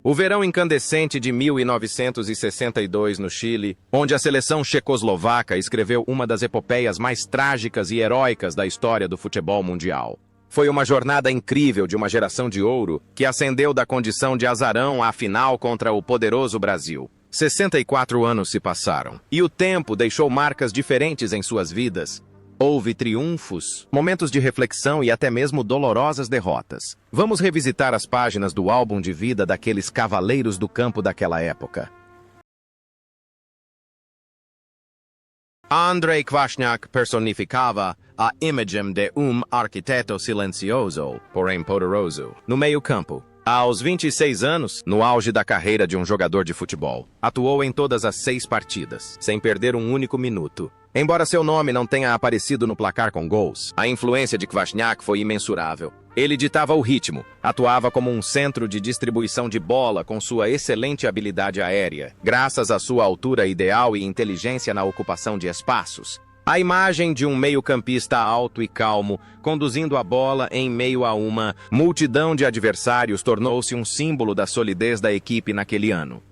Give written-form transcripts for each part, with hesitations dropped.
O verão incandescente de 1962 no Chile, onde a seleção checoslovaca escreveu uma das epopeias mais trágicas e heróicas da história do futebol mundial. Foi uma jornada incrível de uma geração de ouro que ascendeu da condição de azarão à final contra o poderoso Brasil. 64 anos se passaram, e o tempo deixou marcas diferentes em suas vidas. Houve triunfos, momentos de reflexão e até mesmo dolorosas derrotas. Vamos revisitar as páginas do álbum de vida daqueles cavaleiros do campo daquela época. Andrzej Kwasniak personificava a imagem de arquiteto silencioso, porém poderoso, no meio-campo. Aos 26 anos, no auge da carreira de um jogador de futebol, atuou em todas as 6 partidas, sem perder um único minuto. Embora seu nome não tenha aparecido no placar com gols, a influência de Kwasniak foi imensurável. Ele ditava o ritmo, atuava como um centro de distribuição de bola com sua excelente habilidade aérea, graças à sua altura ideal e inteligência na ocupação de espaços. A imagem de um meio-campista alto e calmo, conduzindo a bola em meio a uma multidão de adversários, tornou-se um símbolo da solidez da equipe naquele ano.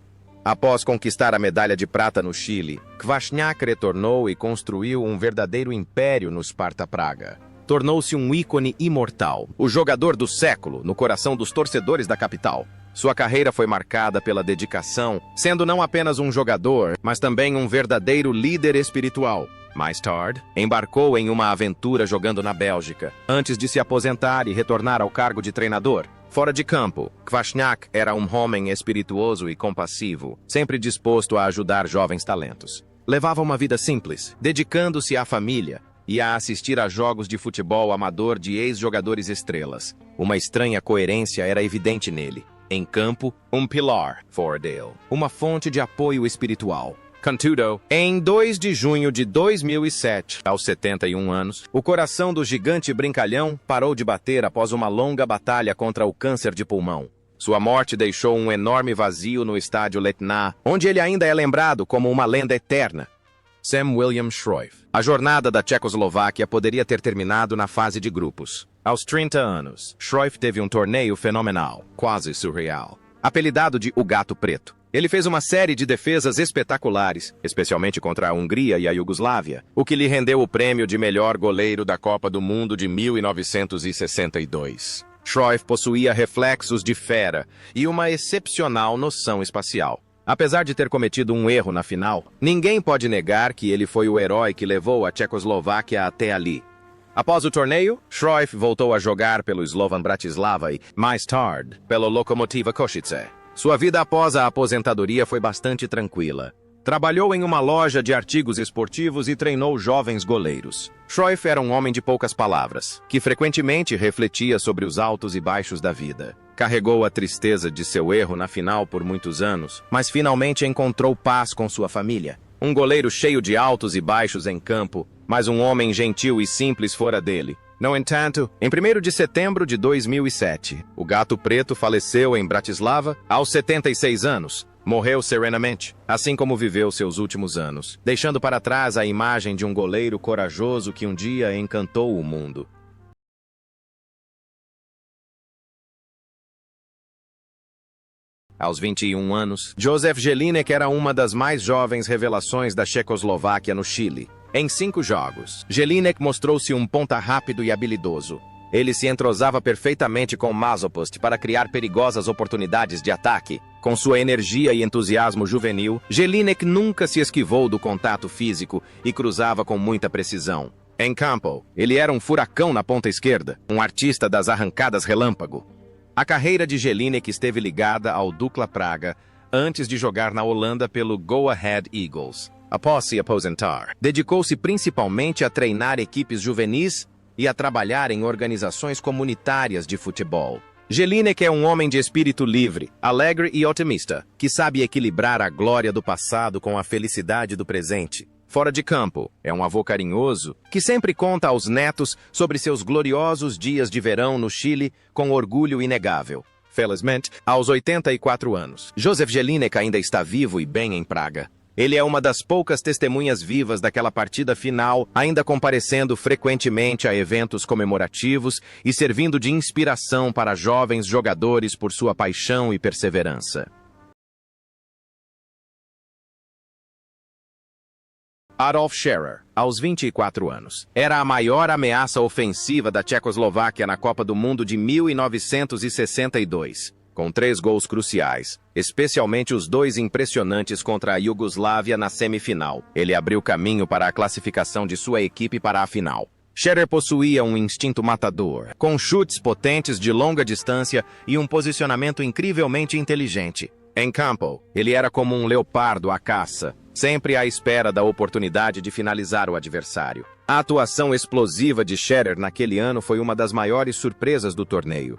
Após conquistar a medalha de prata no Chile, Kwasniak retornou e construiu um verdadeiro império no Sparta Praga. Tornou-se um ícone imortal, o jogador do século no coração dos torcedores da capital. Sua carreira foi marcada pela dedicação, sendo não apenas um jogador, mas também um verdadeiro líder espiritual. Mais tarde, embarcou em uma aventura jogando na Bélgica, antes de se aposentar e retornar ao cargo de treinador. Fora de campo, Kwasniak era um homem espirituoso e compassivo, sempre disposto a ajudar jovens talentos. Levava uma vida simples, dedicando-se à família e a assistir a jogos de futebol amador de ex-jogadores estrelas. Uma estranha coerência era evidente nele. Em campo, um pilar, Fordale, uma fonte de apoio espiritual. Contudo, em 2 de junho de 2007, aos 71 anos, o coração do gigante brincalhão parou de bater após uma longa batalha contra o câncer de pulmão. Sua morte deixou um enorme vazio no estádio Letná, onde ele ainda é lembrado como uma lenda eterna. Sam William Cruyff. A jornada da Tchecoslováquia poderia ter terminado na fase de grupos. Aos 30 anos, Cruyff teve um torneio fenomenal, quase surreal, apelidado de O Gato Preto. Ele fez uma série de defesas espetaculares, especialmente contra a Hungria e a Iugoslávia, o que lhe rendeu o prêmio de melhor goleiro da Copa do Mundo de 1962. Cruyff possuía reflexos de fera e uma excepcional noção espacial. Apesar de ter cometido um erro na final, ninguém pode negar que ele foi o herói que levou a Tchecoslováquia até ali. Após o torneio, Cruyff voltou a jogar pelo Slovan Bratislava e, mais tarde, pelo Lokomotiva Košice. Sua vida após a aposentadoria foi bastante tranquila. Trabalhou em uma loja de artigos esportivos e treinou jovens goleiros. Cruyff era um homem de poucas palavras, que frequentemente refletia sobre os altos e baixos da vida. Carregou a tristeza de seu erro na final por muitos anos, mas finalmente encontrou paz com sua família. Um goleiro cheio de altos e baixos em campo, mas um homem gentil e simples fora dele. No entanto, em 1º de setembro de 2007, o Gato Preto faleceu em Bratislava aos 76 anos. Morreu serenamente, assim como viveu seus últimos anos, deixando para trás a imagem de um goleiro corajoso que um dia encantou o mundo. Aos 21 anos, Józef Jelinek era uma das mais jovens revelações da Tchecoslováquia no Chile. Em 5 jogos, Jelinek mostrou-se um ponta rápido e habilidoso. Ele se entrosava perfeitamente com Mazopost para criar perigosas oportunidades de ataque. Com sua energia e entusiasmo juvenil, Jelinek nunca se esquivou do contato físico e cruzava com muita precisão. Em campo, ele era um furacão na ponta esquerda, um artista das arrancadas relâmpago. A carreira de Jelinek esteve ligada ao Dukla Praga antes de jogar na Holanda pelo Go Ahead Eagles. Após se aposentar, dedicou-se principalmente a treinar equipes juvenis e a trabalhar em organizações comunitárias de futebol. Jelinek é um homem de espírito livre, alegre e otimista, que sabe equilibrar a glória do passado com a felicidade do presente. Fora de campo, é um avô carinhoso que sempre conta aos netos sobre seus gloriosos dias de verão no Chile com orgulho inegável. Felizmente, aos 84 anos, Józef Jelinek ainda está vivo e bem em Praga. Ele é uma das poucas testemunhas vivas daquela partida final, ainda comparecendo frequentemente a eventos comemorativos e servindo de inspiração para jovens jogadores por sua paixão e perseverança. Adolf Scherer, aos 24 anos, era a maior ameaça ofensiva da Tchecoslováquia na Copa do Mundo de 1962, com 3 gols cruciais, especialmente os 2 impressionantes contra a Iugoslávia na semifinal. Ele abriu caminho para a classificação de sua equipe para a final. Scherer possuía um instinto matador, com chutes potentes de longa distância e um posicionamento incrivelmente inteligente. Em campo, ele era como um leopardo à caça, sempre à espera da oportunidade de finalizar o adversário. A atuação explosiva de Scherer naquele ano foi uma das maiores surpresas do torneio.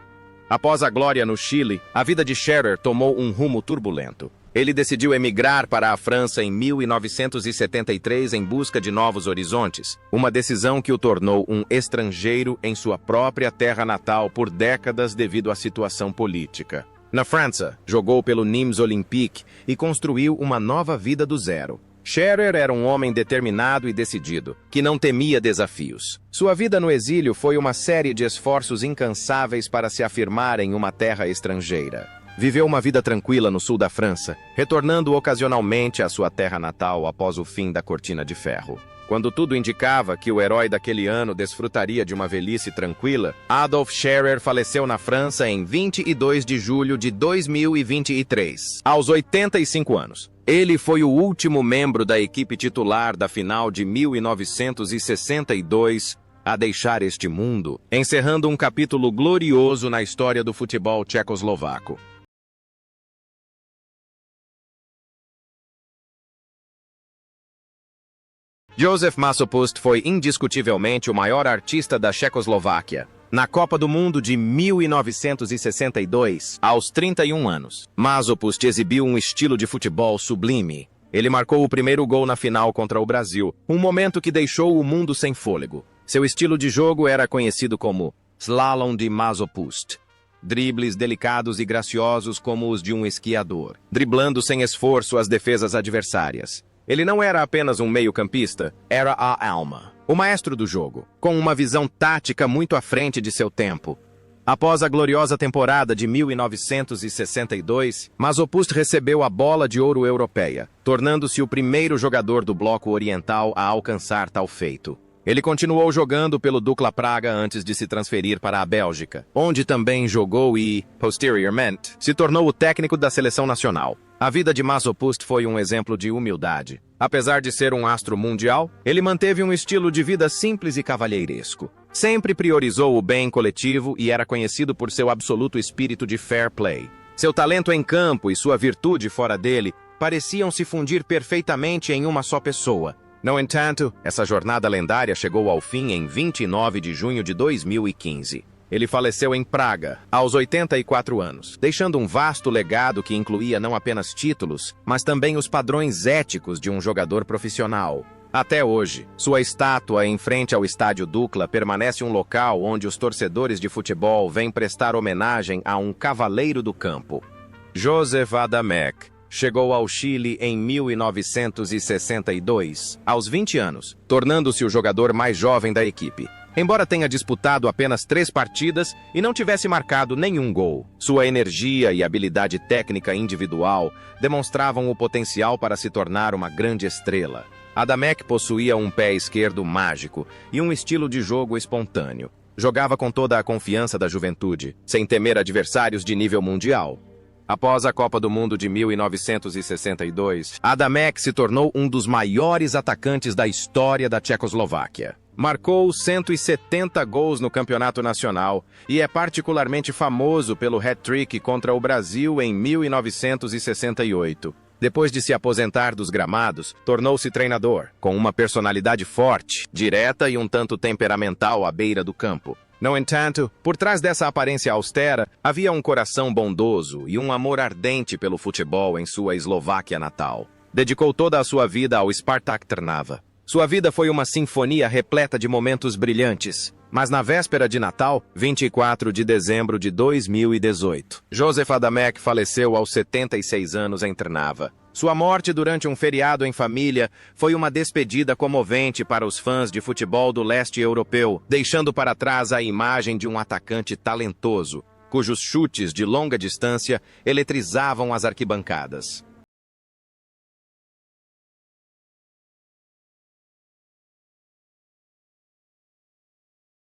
Após a glória no Chile, a vida de Scherer tomou um rumo turbulento. Ele decidiu emigrar para a França em 1973 em busca de novos horizontes, uma decisão que o tornou um estrangeiro em sua própria terra natal por décadas devido à situação política. Na França, jogou pelo Nîmes Olympique e construiu uma nova vida do zero. Scherer era um homem determinado e decidido, que não temia desafios. Sua vida no exílio foi uma série de esforços incansáveis para se afirmar em uma terra estrangeira. Viveu uma vida tranquila no sul da França, retornando ocasionalmente à sua terra natal após o fim da Cortina de Ferro. Quando tudo indicava que o herói daquele ano desfrutaria de uma velhice tranquila, Adolf Scherer faleceu na França em 22 de julho de 2023, aos 85 anos. Ele foi o último membro da equipe titular da final de 1962 a deixar este mundo, encerrando um capítulo glorioso na história do futebol tchecoslovaco. Josef Masopust foi indiscutivelmente o maior artista da Tchecoslováquia. Na Copa do Mundo de 1962, aos 31 anos, Masopust exibiu um estilo de futebol sublime. Ele marcou o primeiro gol na final contra o Brasil, um momento que deixou o mundo sem fôlego. Seu estilo de jogo era conhecido como slalom de Masopust. Dribles delicados e graciosos como os de um esquiador, driblando sem esforço as defesas adversárias. Ele não era apenas um meio-campista, era a alma, o maestro do jogo, com uma visão tática muito à frente de seu tempo. Após a gloriosa temporada de 1962, Masopust recebeu a Bola de Ouro Europeia, tornando-se o primeiro jogador do bloco oriental a alcançar tal feito. Ele continuou jogando pelo Dukla Praga antes de se transferir para a Bélgica, onde também jogou e, posteriormente, se tornou o técnico da seleção nacional. A vida de Masopust foi um exemplo de humildade. Apesar de ser um astro mundial, ele manteve um estilo de vida simples e cavalheiresco. Sempre priorizou o bem coletivo e era conhecido por seu absoluto espírito de fair play. Seu talento em campo e sua virtude fora dele pareciam se fundir perfeitamente em uma só pessoa. No entanto, essa jornada lendária chegou ao fim em 29 de junho de 2015. Ele faleceu em Praga, aos 84 anos, deixando um vasto legado que incluía não apenas títulos, mas também os padrões éticos de um jogador profissional. Até hoje, sua estátua em frente ao Estádio Dukla permanece um local onde os torcedores de futebol vêm prestar homenagem a um cavaleiro do campo. Josef Adamek chegou ao Chile em 1962, aos 20 anos, tornando-se o jogador mais jovem da equipe. Embora tenha disputado apenas 3 partidas e não tivesse marcado nenhum gol, sua energia e habilidade técnica individual demonstravam o potencial para se tornar uma grande estrela. Adamek possuía um pé esquerdo mágico e um estilo de jogo espontâneo. Jogava com toda a confiança da juventude, sem temer adversários de nível mundial. Após a Copa do Mundo de 1962, Adamek se tornou um dos maiores atacantes da história da Tchecoslováquia. Marcou 170 gols no campeonato nacional e é particularmente famoso pelo hat-trick contra o Brasil em 1968. Depois de se aposentar dos gramados, tornou-se treinador, com uma personalidade forte, direta e um tanto temperamental à beira do campo. No entanto, por trás dessa aparência austera, havia um coração bondoso e um amor ardente pelo futebol em sua Eslováquia natal. Dedicou toda a sua vida ao Spartak Trnava. Sua vida foi uma sinfonia repleta de momentos brilhantes. Mas na véspera de Natal, 24 de dezembro de 2018, Josef Adamek faleceu aos 76 anos em Trnava. Sua morte durante um feriado em família foi uma despedida comovente para os fãs de futebol do leste europeu, deixando para trás a imagem de um atacante talentoso, cujos chutes de longa distância eletrizavam as arquibancadas.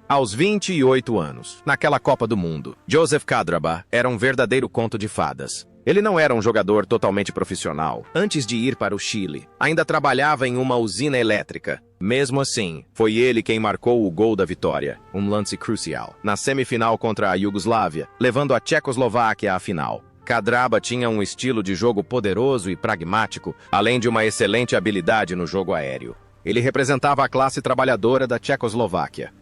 Aos 28 anos, naquela Copa do Mundo, Joseph Cadraba era um verdadeiro conto de fadas. Ele não era um jogador totalmente profissional. Antes de ir para o Chile, ainda trabalhava em uma usina elétrica. Mesmo assim, foi ele quem marcou o gol da vitória, um lance crucial, na semifinal contra a Iugoslávia, levando a Tchecoslováquia à final. Cadraba tinha um estilo de jogo poderoso e pragmático, além de uma excelente habilidade no jogo aéreo. Ele representava a classe trabalhadora da Tchecoslováquia.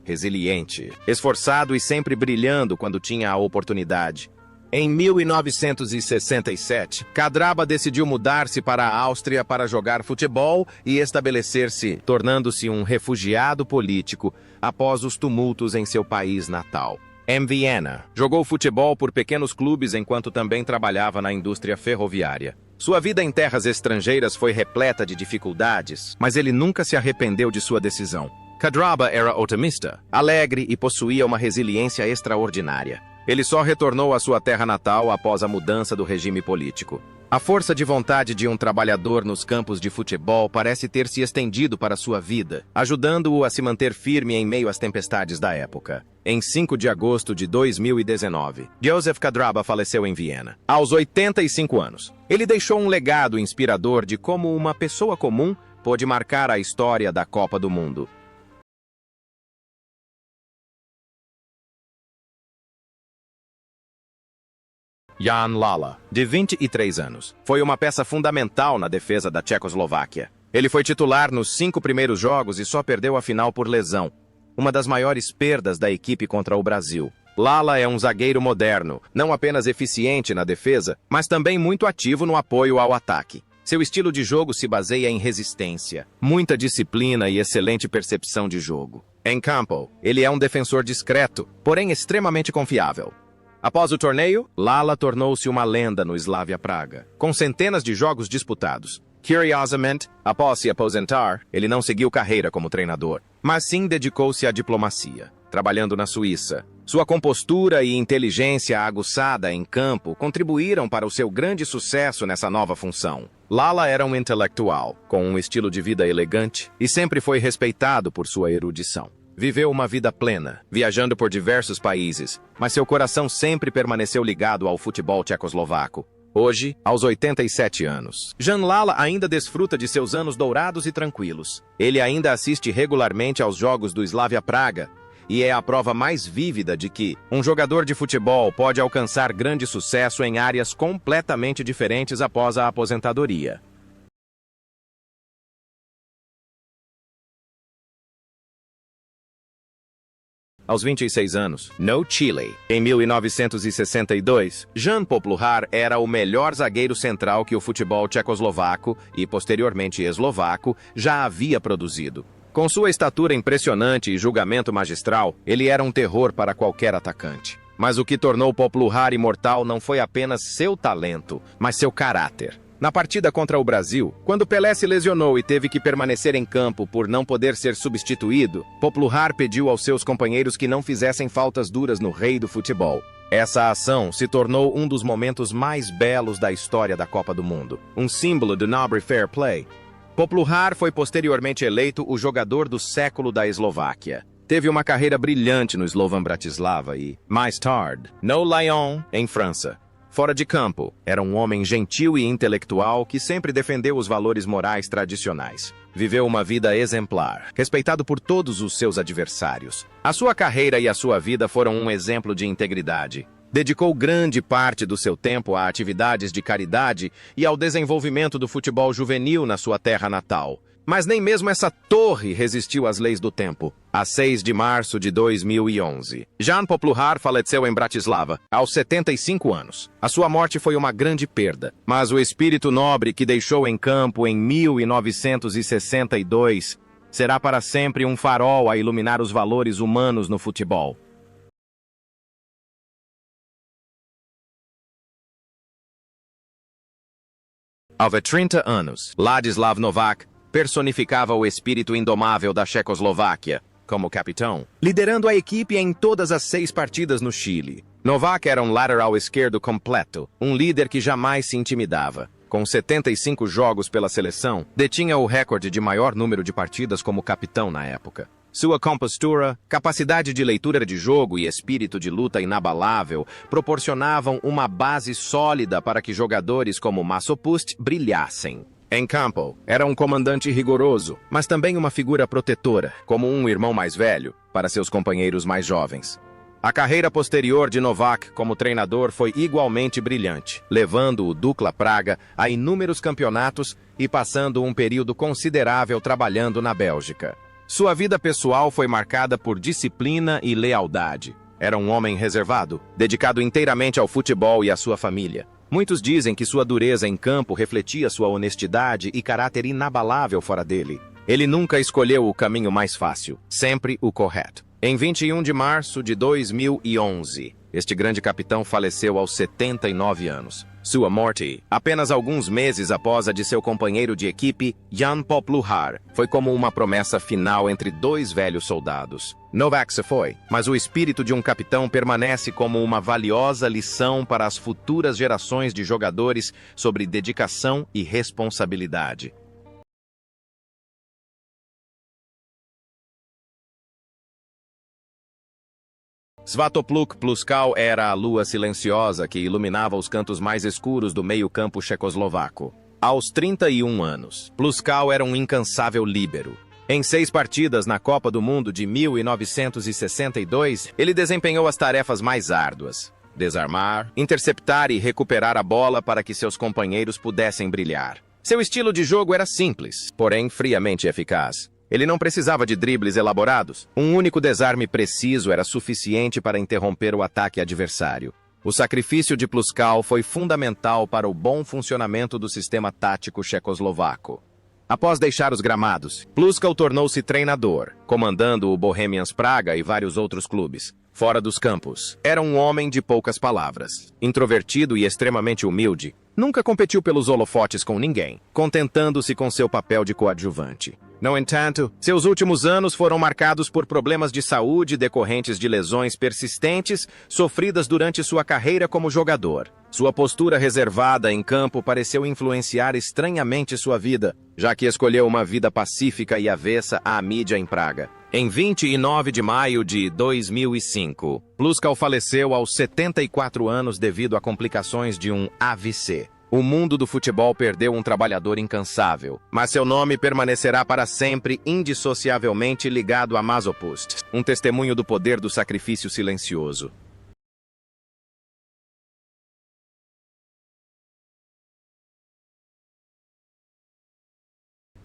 Resiliente, esforçado e sempre brilhando quando tinha a oportunidade. Em 1967, Cadraba decidiu mudar-se para a Áustria para jogar futebol e estabelecer-se, tornando-se um refugiado político após os tumultos em seu país natal. Em Viena, jogou futebol por pequenos clubes enquanto também trabalhava na indústria ferroviária. Sua vida em terras estrangeiras foi repleta de dificuldades, mas ele nunca se arrependeu de sua decisão. Cadraba era otimista, alegre e possuía uma resiliência extraordinária. Ele só retornou à sua terra natal após a mudança do regime político. A força de vontade de um trabalhador nos campos de futebol parece ter se estendido para sua vida, ajudando-o a se manter firme em meio às tempestades da época. Em 5 de agosto de 2019, Joseph Cadraba faleceu em Viena, aos 85 anos. Ele deixou um legado inspirador de como uma pessoa comum pôde marcar a história da Copa do Mundo. Jan Lala, de 23 anos, foi uma peça fundamental na defesa da Tchecoslováquia. Ele foi titular nos 5 primeiros jogos e só perdeu a final por lesão, uma das maiores perdas da equipe contra o Brasil. Lala é um zagueiro moderno, não apenas eficiente na defesa, mas também muito ativo no apoio ao ataque. Seu estilo de jogo se baseia em resistência, muita disciplina e excelente percepção de jogo. Em campo, ele é um defensor discreto, porém extremamente confiável. Após o torneio, Lala tornou-se uma lenda no Slavia Praga, com centenas de jogos disputados. Curiosamente, após se aposentar, ele não seguiu carreira como treinador, mas sim dedicou-se à diplomacia, trabalhando na Suíça. Sua compostura e inteligência aguçada em campo contribuíram para o seu grande sucesso nessa nova função. Lala era um intelectual, com um estilo de vida elegante, e sempre foi respeitado por sua erudição. Viveu uma vida plena, viajando por diversos países, mas seu coração sempre permaneceu ligado ao futebol tchecoslovaco. Hoje, aos 87 anos, Jan Lala ainda desfruta de seus anos dourados e tranquilos. Ele ainda assiste regularmente aos jogos do Slavia Praga e é a prova mais vívida de que um jogador de futebol pode alcançar grande sucesso em áreas completamente diferentes após a aposentadoria. Aos 26 anos, no Chile, em 1962, Jan Popluhar era o melhor zagueiro central que o futebol tchecoslovaco e, posteriormente, eslovaco já havia produzido. Com sua estatura impressionante e julgamento magistral, ele era um terror para qualquer atacante. Mas o que tornou Popluhar imortal não foi apenas seu talento, mas seu caráter. Na partida contra o Brasil, quando Pelé se lesionou e teve que permanecer em campo por não poder ser substituído, Popluhar pediu aos seus companheiros que não fizessem faltas duras no rei do futebol. Essa ação se tornou um dos momentos mais belos da história da Copa do Mundo, um símbolo do nobre fair play. Popluhar foi posteriormente eleito o jogador do século da Eslováquia. Teve uma carreira brilhante no Slovan Bratislava e, mais tarde, no Lyon, em França. Fora de campo, era um homem gentil e intelectual que sempre defendeu os valores morais tradicionais. Viveu uma vida exemplar, respeitado por todos os seus adversários. A sua carreira e a sua vida foram um exemplo de integridade. Dedicou grande parte do seu tempo a atividades de caridade e ao desenvolvimento do futebol juvenil na sua terra natal. Mas nem mesmo essa torre resistiu às leis do tempo. A 6 de março de 2011, Jan Popluhar faleceu em Bratislava, aos 75 anos. A sua morte foi uma grande perda, mas o espírito nobre que deixou em campo em 1962 será para sempre um farol a iluminar os valores humanos no futebol. Aos 30 anos, Ladislav Novak personificava o espírito indomável da Checoslováquia como capitão, liderando a equipe em todas as 6 partidas no Chile. Novak era um lateral esquerdo completo, um líder que jamais se intimidava. Com 75 jogos pela seleção, detinha o recorde de maior número de partidas como capitão na época. Sua compostura, capacidade de leitura de jogo e espírito de luta inabalável proporcionavam uma base sólida para que jogadores como Masopust brilhassem. Em campo, era um comandante rigoroso, mas também uma figura protetora, como um irmão mais velho, para seus companheiros mais jovens. A carreira posterior de Novak como treinador foi igualmente brilhante, levando o Dukla Praga a inúmeros campeonatos e passando um período considerável trabalhando na Bélgica. Sua vida pessoal foi marcada por disciplina e lealdade. Era um homem reservado, dedicado inteiramente ao futebol e à sua família. Muitos dizem que sua dureza em campo refletia sua honestidade e caráter inabalável fora dele. Ele nunca escolheu o caminho mais fácil, sempre o correto. Em 21 de março de 2011, este grande capitão faleceu aos 79 anos. Sua morte, apenas alguns meses após a de seu companheiro de equipe, Jan Popluhar, foi como uma promessa final entre 2 velhos soldados. Novak se foi, mas o espírito de um capitão permanece como uma valiosa lição para as futuras gerações de jogadores sobre dedicação e responsabilidade. Svatopluk Pluskal era a lua silenciosa que iluminava os cantos mais escuros do meio-campo checoslovaco. Aos 31 anos, Pluskal era um incansável líbero. Em 6 partidas na Copa do Mundo de 1962, ele desempenhou as tarefas mais árduas: desarmar, interceptar e recuperar a bola para que seus companheiros pudessem brilhar. Seu estilo de jogo era simples, porém friamente eficaz. Ele não precisava de dribles elaborados. Um único desarme preciso era suficiente para interromper o ataque adversário. O sacrifício de Pluskal foi fundamental para o bom funcionamento do sistema tático checoslovaco. Após deixar os gramados, Pluskal tornou-se treinador, comandando o Bohemians Praga e vários outros clubes. Fora dos campos, era um homem de poucas palavras. Introvertido e extremamente humilde, nunca competiu pelos holofotes com ninguém, contentando-se com seu papel de coadjuvante. No entanto, seus últimos anos foram marcados por problemas de saúde decorrentes de lesões persistentes sofridas durante sua carreira como jogador. Sua postura reservada em campo pareceu influenciar estranhamente sua vida, já que escolheu uma vida pacífica e avessa à mídia em Praga. Em 29 de maio de 2005, Pluskal faleceu aos 74 anos devido a complicações de um AVC. O mundo do futebol perdeu um trabalhador incansável, mas seu nome permanecerá para sempre indissociavelmente ligado a Masopust, um testemunho do poder do sacrifício silencioso.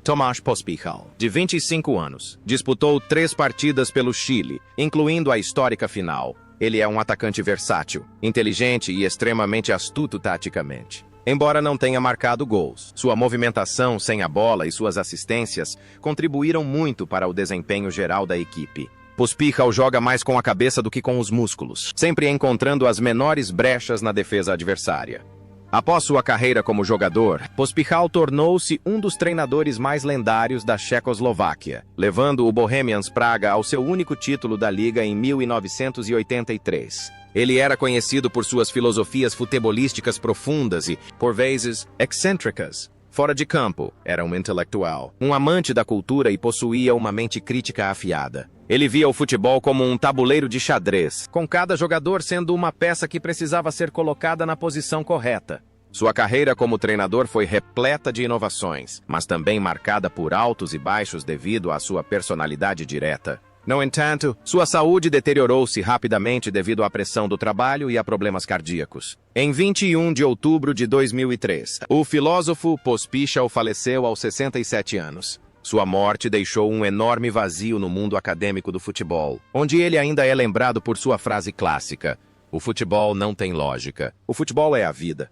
Tomáš Pospíšal, de 25 anos, disputou 3 partidas pelo Chile, incluindo a histórica final. Ele é um atacante versátil, inteligente e extremamente astuto taticamente. Embora não tenha marcado gols, sua movimentação sem a bola e suas assistências contribuíram muito para o desempenho geral da equipe. Pospíšal joga mais com a cabeça do que com os músculos, sempre encontrando as menores brechas na defesa adversária. Após sua carreira como jogador, Pospíšal tornou-se um dos treinadores mais lendários da Checoslováquia, levando o Bohemians Praga ao seu único título da liga em 1983. Ele era conhecido por suas filosofias futebolísticas profundas e, por vezes, excêntricas. Fora de campo, era um intelectual, um amante da cultura e possuía uma mente crítica afiada. Ele via o futebol como um tabuleiro de xadrez, com cada jogador sendo uma peça que precisava ser colocada na posição correta. Sua carreira como treinador foi repleta de inovações, mas também marcada por altos e baixos devido à sua personalidade direta. No entanto, sua saúde deteriorou-se rapidamente devido à pressão do trabalho e a problemas cardíacos. Em 21 de outubro de 2003, o filósofo Pospíšal faleceu aos 67 anos. Sua morte deixou um enorme vazio no mundo acadêmico do futebol, onde ele ainda é lembrado por sua frase clássica: "O futebol não tem lógica. O futebol é a vida."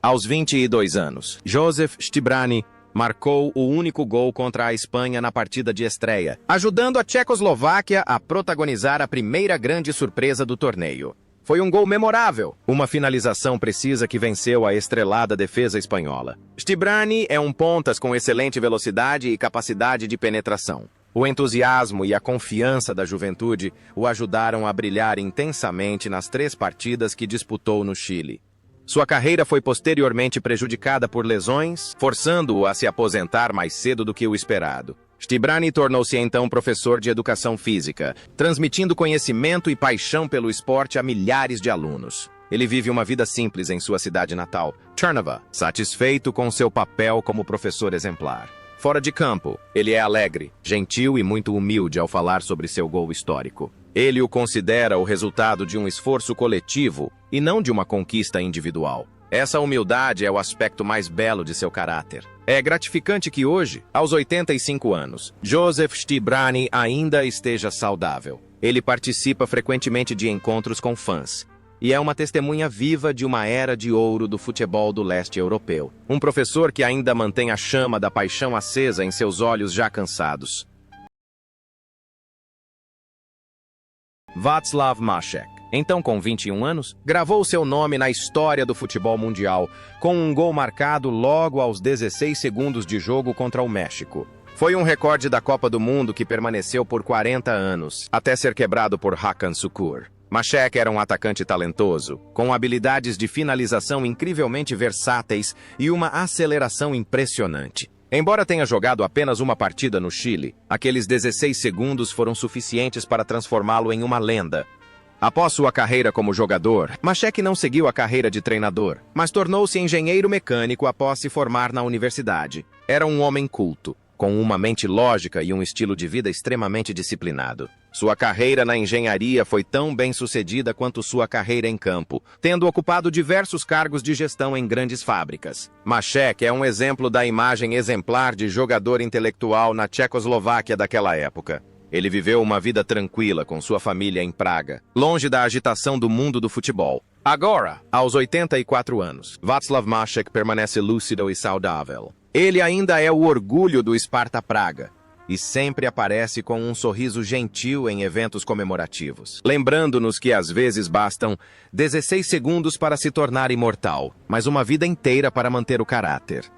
Aos 22 anos, Josef Štibrani marcou o único gol contra a Espanha na partida de estreia, ajudando a Tchecoslováquia a protagonizar a primeira grande surpresa do torneio. Foi um gol memorável, uma finalização precisa que venceu a estrelada defesa espanhola. Stibrani é um pontas com excelente velocidade e capacidade de penetração. O entusiasmo e a confiança da juventude o ajudaram a brilhar intensamente nas 3 partidas que disputou no Chile. Sua carreira foi posteriormente prejudicada por lesões, forçando-o a se aposentar mais cedo do que o esperado. Stibrani tornou-se então professor de educação física, transmitindo conhecimento e paixão pelo esporte a milhares de alunos. Ele vive uma vida simples em sua cidade natal, Trnava, satisfeito com seu papel como professor exemplar. Fora de campo, ele é alegre, gentil e muito humilde ao falar sobre seu gol histórico. Ele o considera o resultado de um esforço coletivo e não de uma conquista individual. Essa humildade é o aspecto mais belo de seu caráter. É gratificante que hoje, aos 85 anos, Joseph Stibrani ainda esteja saudável. Ele participa frequentemente de encontros com fãs e é uma testemunha viva de uma era de ouro do futebol do leste europeu. Um professor que ainda mantém a chama da paixão acesa em seus olhos já cansados. Václav Maszek, então com 21 anos, gravou seu nome na história do futebol mundial, com um gol marcado logo aos 16 segundos de jogo contra o México. Foi um recorde da Copa do Mundo que permaneceu por 40 anos, até ser quebrado por Hakan Şükür. Maszek era um atacante talentoso, com habilidades de finalização incrivelmente versáteis e uma aceleração impressionante. Embora tenha jogado apenas uma partida no Chile, aqueles 16 segundos foram suficientes para transformá-lo em uma lenda. Após sua carreira como jogador, Maszek não seguiu a carreira de treinador, mas tornou-se engenheiro mecânico após se formar na universidade. Era um homem culto, com uma mente lógica e um estilo de vida extremamente disciplinado. Sua carreira na engenharia foi tão bem-sucedida quanto sua carreira em campo, tendo ocupado diversos cargos de gestão em grandes fábricas. Maszek é um exemplo da imagem exemplar de jogador intelectual na Tchecoslováquia daquela época. Ele viveu uma vida tranquila com sua família em Praga, longe da agitação do mundo do futebol. Agora, aos 84 anos, Václav Maszek permanece lúcido e saudável. Ele ainda é o orgulho do Sparta Praga e sempre aparece com um sorriso gentil em eventos comemorativos, lembrando-nos que às vezes bastam 16 segundos para se tornar imortal, mas uma vida inteira para manter o caráter.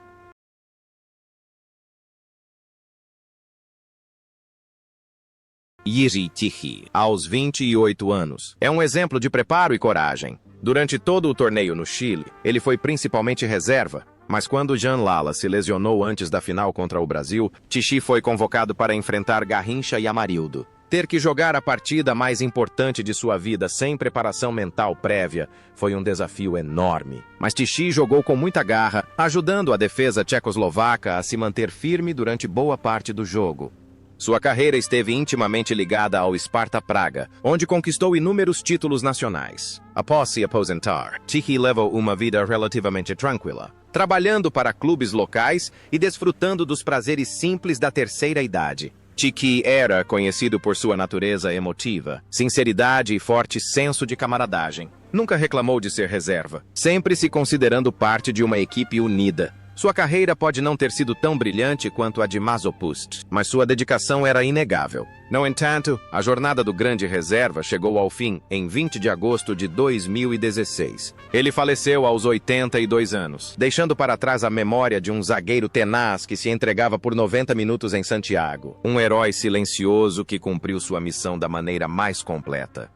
Jiří Tichy, aos 28 anos, é um exemplo de preparo e coragem. Durante todo o torneio no Chile, ele foi principalmente reserva, mas quando Jan Lala se lesionou antes da final contra o Brasil, Tichy foi convocado para enfrentar Garrincha e Amarildo. Ter que jogar a partida mais importante de sua vida sem preparação mental prévia foi um desafio enorme. Mas Tichy jogou com muita garra, ajudando a defesa tchecoslovaca a se manter firme durante boa parte do jogo. Sua carreira esteve intimamente ligada ao Sparta Praga, onde conquistou inúmeros títulos nacionais. Após se aposentar, Tichy levou uma vida relativamente tranquila, trabalhando para clubes locais e desfrutando dos prazeres simples da terceira idade. Tichy era conhecido por sua natureza emotiva, sinceridade e forte senso de camaradagem. Nunca reclamou de ser reserva, sempre se considerando parte de uma equipe unida. Sua carreira pode não ter sido tão brilhante quanto a de Masopust, mas sua dedicação era inegável. No entanto, a jornada do grande reserva chegou ao fim em 20 de agosto de 2016. Ele faleceu aos 82 anos, deixando para trás a memória de um zagueiro tenaz que se entregava por 90 minutos em Santiago. Um herói silencioso que cumpriu sua missão da maneira mais completa.